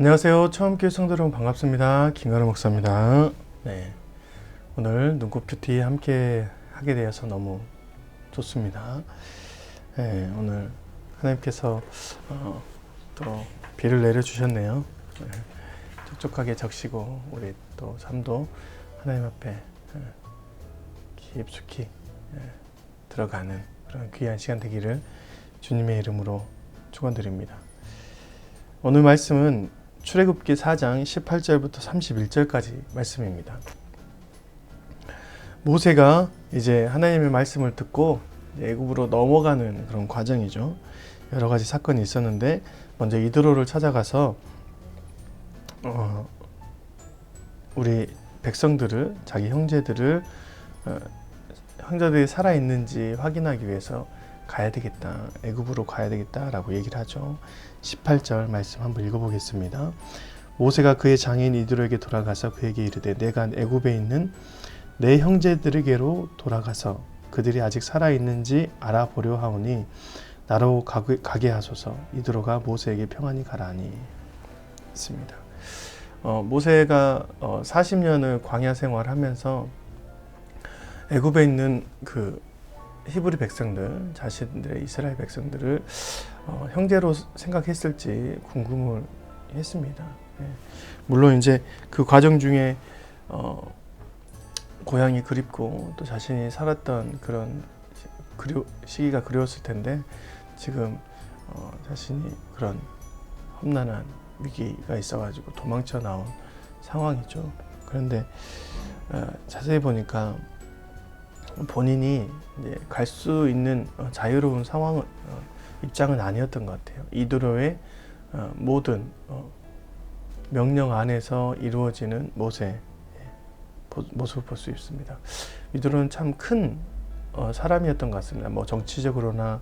안녕하세요. 처음 교회 성도 여러분 반갑습니다. 김가루 목사입니다. 네, 오늘 눈꽃 뷰티 함께 하게 되어서 너무 좋습니다. 네, 오늘 하나님께서 또 비를 내려주셨네요. 네, 촉촉하게 적시고 우리 또 삶도 하나님 앞에 깊숙이 들어가는 그런 귀한 시간 되기를 주님의 이름으로 축원드립니다. 오늘 말씀은 출애굽기 4장 18절부터 31절까지 말씀입니다. 모세가 이제 하나님의 말씀을 듣고 애굽으로 넘어가는 그런 과정이죠. 여러 가지 사건이 있었는데 먼저 이드로를 찾아가서 우리 백성들을, 자기 형제들을 형제들이 살아있는지 확인하기 위해서 가야 되겠다, 애굽으로 가야 되겠다라고 얘기를 하죠. 18절 말씀 한번 읽어보겠습니다. 모세가 그의 장인 이드로에게 돌아가서 그에게 이르되 내가 애굽에 있는 내 형제들에게로 돌아가서 그들이 아직 살아있는지 알아보려 하오니 나로 가게 하소서. 이드로가 모세에게 평안히 가라니 했습니다. 모세가 40년을 광야 생활하면서 애굽에 있는 그 히브리 백성들, 자신들의 이스라엘 백성들을 형제로 생각했을지 궁금을 했습니다. 물론 이제 그 과정 중에 고향이 그립고 또 자신이 살았던 그런 시기가 그리웠을 텐데 지금 자신이 그런 험난한 위기가 있어가지고 도망쳐 나온 상황이죠. 그런데 자세히 보니까 본인이 이제 갈 수 있는 자유로운 상황, 입장은 아니었던 것 같아요. 이드로의 모든 명령 안에서 이루어지는 모세의 모습을 볼 수 있습니다. 이드로는 참 큰 사람이었던 것 같습니다. 뭐 정치적으로나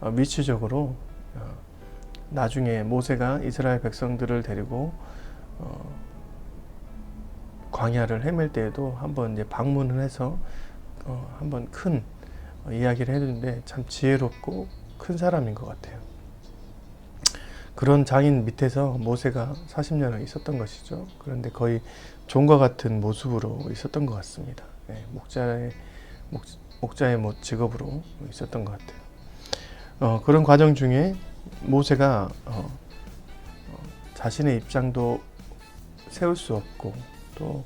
위치적으로 나중에 모세가 이스라엘 백성들을 데리고 광야를 헤맬 때에도 한번 이제 방문을 해서 한번 큰 이야기를 해주는데 참 지혜롭고 큰 사람인 것 같아요. 그런 장인 밑에서 모세가 40년을 있었던 것이죠. 그런데 거의 종과 같은 모습으로 있었던 것 같습니다. 목자의 직업으로 있었던 것 같아요. 그런 과정 중에 모세가 자신의 입장도 세울 수 없고 또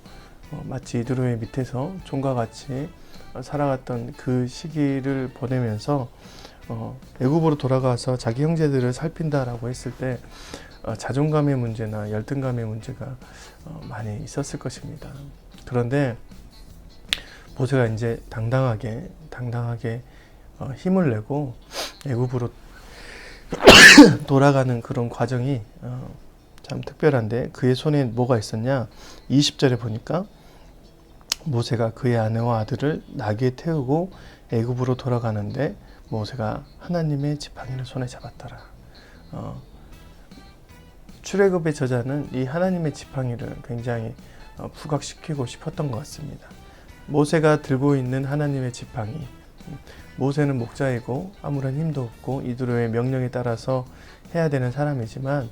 마치 이드로의 밑에서 종과 같이 살아갔던 그 시기를 보내면서 애굽으로 돌아가서 자기 형제들을 살핀다라고 했을 때 자존감의 문제나 열등감의 문제가 많이 있었을 것입니다. 그런데 모세가 이제 당당하게 힘을 내고 애굽으로 돌아가는 그런 과정이 참 특별한데 그의 손에 뭐가 있었냐? 20절에 보니까 모세가 그의 아내와 아들을 나귀에 태우고 애굽으로 돌아가는데 모세가 하나님의 지팡이를 손에 잡았더라. 출애굽의 저자는 이 하나님의 지팡이를 굉장히 부각시키고 싶었던 것 같습니다. 모세가 들고 있는 하나님의 지팡이, 모세는 목자이고 아무런 힘도 없고 이드로의 명령에 따라서 해야 되는 사람이지만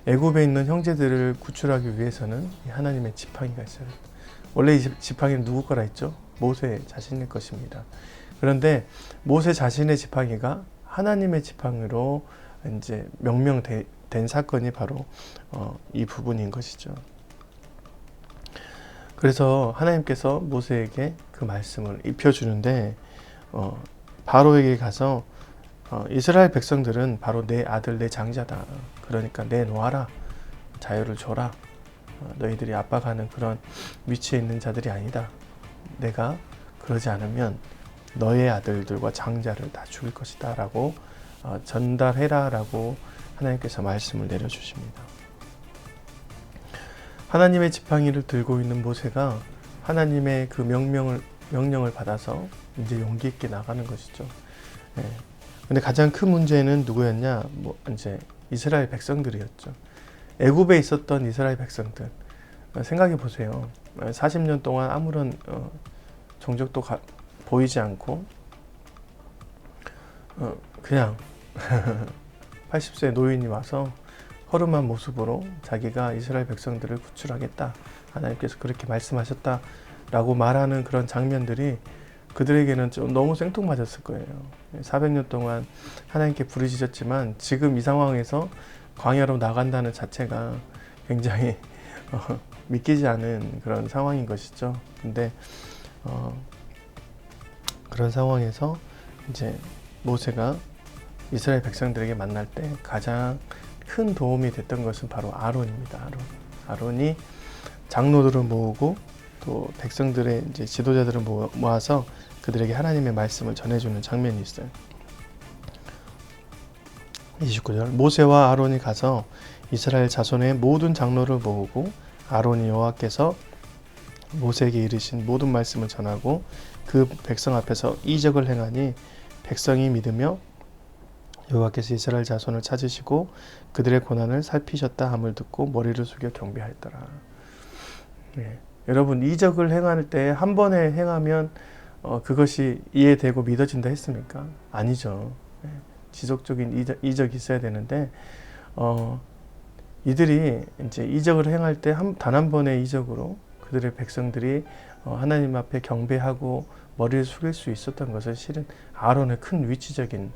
애굽에 있는 형제들을 구출하기 위해서는 이 하나님의 지팡이가 있어야 됩니다. 원래 이 지팡이는 누구 거라 했죠? 모세 자신의 것입니다. 그런데 모세 자신의 지팡이가 하나님의 지팡이로 이제 명명된 사건이 바로 이 부분인 것이죠. 그래서 하나님께서 모세에게 그 말씀을 입혀주는데 바로에게 가서 이스라엘 백성들은 바로 내 아들, 내 장자다. 그러니까 내놓아라. 자유를 줘라. 너희들이 압박하는 그런 위치에 있는 자들이 아니다. 내가 그러지 않으면 너의 아들들과 장자를 다 죽일 것이다 라고 전달해라 라고 하나님께서 말씀을 내려주십니다. 하나님의 지팡이를 들고 있는 모세가 하나님의 그 명령을 받아서 이제 용기 있게 나가는 것이죠. 근데 가장 큰 문제는 누구였냐? 이제 이스라엘 백성들이었죠. 애굽에 있었던 이스라엘 백성들. 생각해 보세요. 40년 동안 아무런 정적도 보이지 않고 그냥 80세 노인이 와서 허름한 모습으로 자기가 이스라엘 백성들을 구출하겠다. 하나님께서 그렇게 말씀하셨다라고 말하는 그런 장면들이 그들에게는 좀 너무 생뚱맞았을 거예요. 400년 동안 하나님께 부르짖었지만 지금 이 상황에서 광야로 나간다는 자체가 굉장히 믿기지 않은 그런 상황인 것이죠. 근데 그런 상황에서 이제 모세가 이스라엘 백성들에게 만날 때 가장 큰 도움이 됐던 것은 바로 아론입니다. 아론이 장로들을 모으고 또 백성들의 이제 지도자들을 모아서 그들에게 하나님의 말씀을 전해주는 장면이 있어요. 29절 모세와 아론이 가서 이스라엘 자손의 모든 장로를 모으고 아론이 여호와께서 모세에게 이르신 모든 말씀을 전하고 그 백성 앞에서 이적을 행하니 백성이 믿으며 여호와께서 이스라엘 자손을 찾으시고 그들의 고난을 살피셨다 함을 듣고 머리를 숙여 경배하였더라. 네. 여러분 이적을 행할 때 한 번에 행하면 그것이 이해되고 믿어진다 했습니까? 아니죠. 네. 지속적인 이적이 있어야 되는데 이들이 이제 이적을 행할 때 단 한 번의 이적으로 그들의 백성들이 하나님 앞에 경배하고 머리를 숙일 수 있었던 것은 실은 아론의 큰 위치적인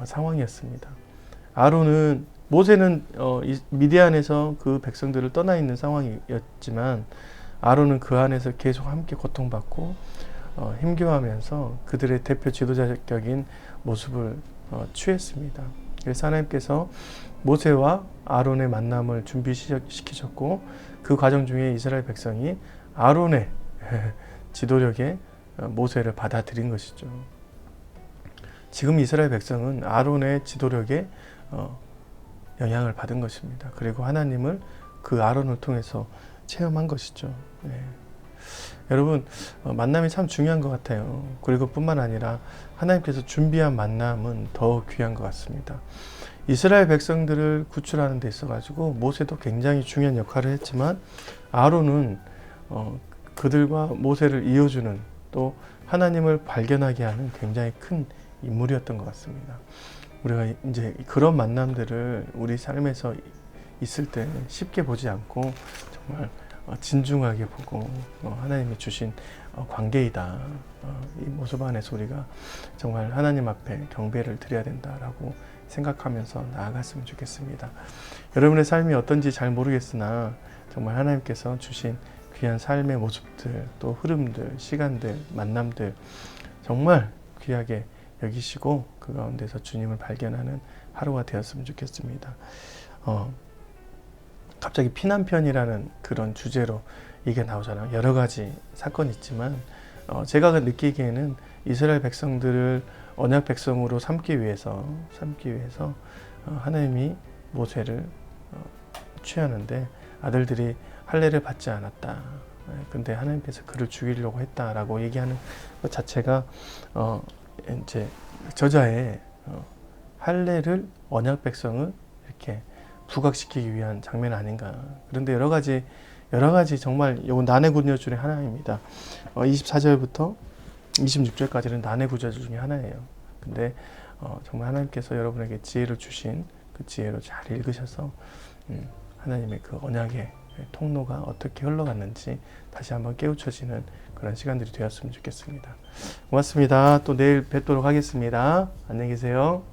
상황이었습니다. 아론은 모세는 미디안에서 그 백성들을 떠나 있는 상황이었지만 아론은 그 안에서 계속 함께 고통받고 힘겨워하면서 그들의 대표 지도자격인 모습을 취했습니다. 그래서 하나님께서 모세와 아론의 만남을 준비시키셨고 그 과정 중에 이스라엘 백성이 아론의 지도력에 모세를 받아들인 것이죠. 지금 이스라엘 백성은 아론의 지도력에 영향을 받은 것입니다. 그리고 하나님을 그 아론을 통해서 체험한 것이죠. 네. 여러분 만남이 참 중요한 것 같아요. 그리고 뿐만 아니라 하나님께서 준비한 만남은 더 귀한 것 같습니다. 이스라엘 백성들을 구출하는 데 있어 가지고 모세도 굉장히 중요한 역할을 했지만 아론은 그들과 모세를 이어주는 또 하나님을 발견하게 하는 굉장히 큰 인물이었던 것 같습니다. 우리가 이제 그런 만남들을 우리 삶에서 있을 때 쉽게 보지 않고 정말 진중하게 보고 하나님이 주신 관계이다. 이 모습 안에서 우리가 정말 하나님 앞에 경배를 드려야 된다라고 생각하면서 나아갔으면 좋겠습니다. 여러분의 삶이 어떤지 잘 모르겠으나 정말 하나님께서 주신 귀한 삶의 모습들, 또 흐름들, 시간들, 만남들 정말 귀하게 여기시고 그 가운데서 주님을 발견하는 하루가 되었으면 좋겠습니다. 갑자기 피난편이라는 그런 주제로 이게 나오잖아요. 여러 가지 사건이 있지만 제가 느끼기에는 이스라엘 백성들을 언약 백성으로 삼기 위해서 하나님이 모세를 취하는데 아들들이 할례를 받지 않았다. 근데 하나님께서 그를 죽이려고 했다라고 얘기하는 것 자체가 이제 저자의 할례를 언약 백성을 이렇게 부각시키기 위한 장면 아닌가. 그런데 여러 가지 정말 이건 난해 구절 중에 하나입니다. 24절부터 26절까지는 난해 구절 중에 하나예요. 근데 정말 하나님께서 여러분에게 지혜를 주신 그 지혜로 잘 읽으셔서 하나님의 그 언약의 통로가 어떻게 흘러갔는지 다시 한번 깨우쳐지는 그런 시간들이 되었으면 좋겠습니다. 고맙습니다. 또 내일 뵙도록 하겠습니다. 안녕히 계세요.